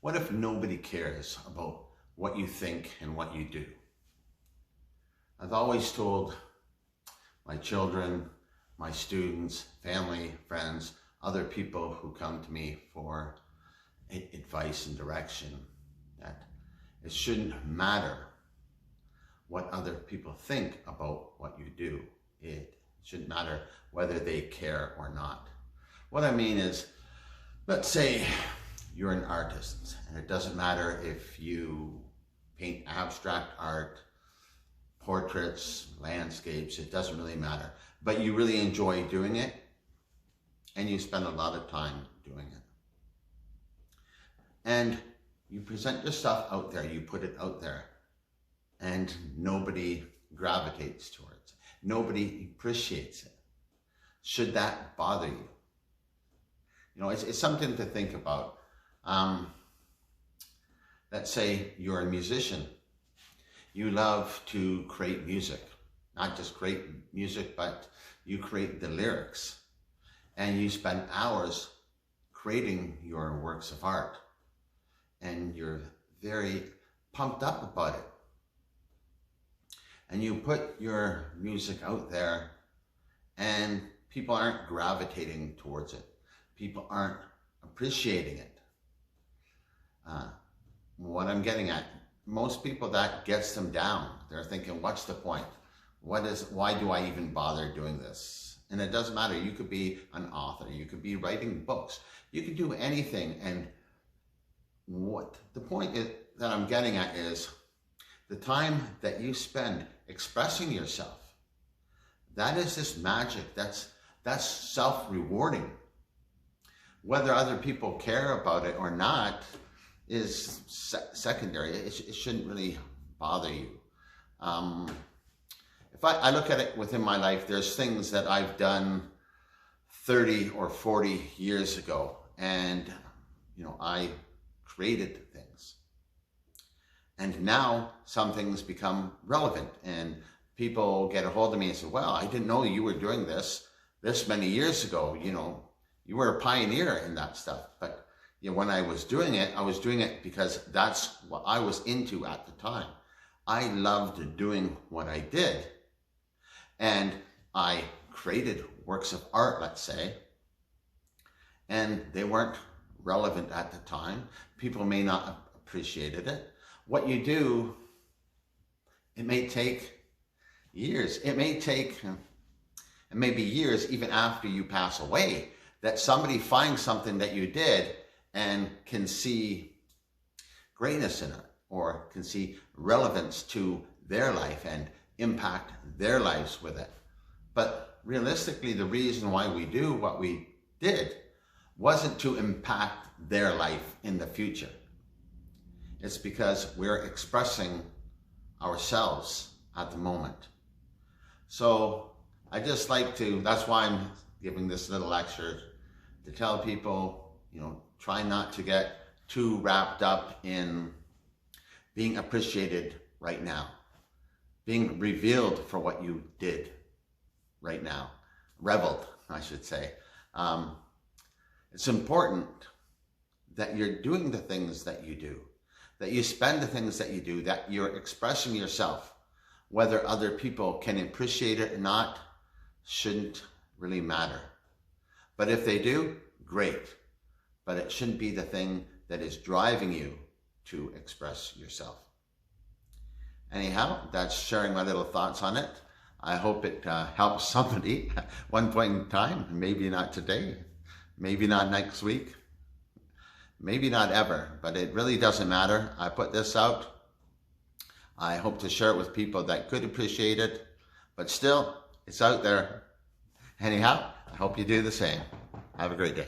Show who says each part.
Speaker 1: What if nobody cares about what you think and what you do? I've always told my children, my students, family, friends, other people who come to me for advice and direction that it shouldn't matter what other people think about what you do. It shouldn't matter whether they care or not. What I mean is, let's say you're an artist, and it doesn't matter if you paint abstract art, portraits, landscapes, it doesn't really matter. But you really enjoy doing it, and you spend a lot of time doing it. And you present your stuff out there, you put it out there, and nobody gravitates towards it. Nobody appreciates it. Should that bother you? You know, it's something to think about. Let's say you're a musician. You love to create music. Not just create music, but you create the lyrics. And you spend hours creating your works of art. And you're very pumped up about it. And you put your music out there and people aren't gravitating towards it. People aren't appreciating it. What I'm getting at, most people, that gets them down. They're thinking, what's the point? Why do I even bother doing this? And it doesn't matter. You could be an author. You could be writing books. You could do anything. And what the point is that I'm getting at is the time that you spend expressing yourself. That is this magic. That's self-rewarding. Whether other people care about it or not is secondary. It shouldn't really bother you. If I look at it within my life, there's things that I've done 30 or 40 years ago, and you know, I created things. And now some things become relevant, and people get a hold of me and say, well, I didn't know you were doing this many years ago. You know, you were a pioneer in that stuff. But you know, when I was doing it because that's what I was into at the time. I loved doing what I did. And I created works of art, let's say, and they weren't relevant at the time. People may not have appreciated it. What you do, it may take years. It may be years even after you pass away that somebody finds something that you did and can see greatness in it, or can see relevance to their life and impact their lives with it. But realistically, the reason why we do what we did wasn't to impact their life in the future. It's because we're expressing ourselves at the moment. So I just like to, that's why I'm giving this little lecture, to tell people, you know, try not to get too wrapped up in being appreciated right now, being revealed for what you did right now, reveled, I should say. It's important that you're doing the things that you do, that you spend the things that you do, that you're expressing yourself. Whether other people can appreciate it or not shouldn't really matter. But if they do, great. But it shouldn't be the thing that is driving you to express yourself. Anyhow, that's sharing my little thoughts on it. I hope it helps somebody at one point in time. Maybe not today, maybe not next week, maybe not ever, but it really doesn't matter. I put this out. I hope to share it with people that could appreciate it, but still, it's out there. Anyhow, I hope you do the same. Have a great day.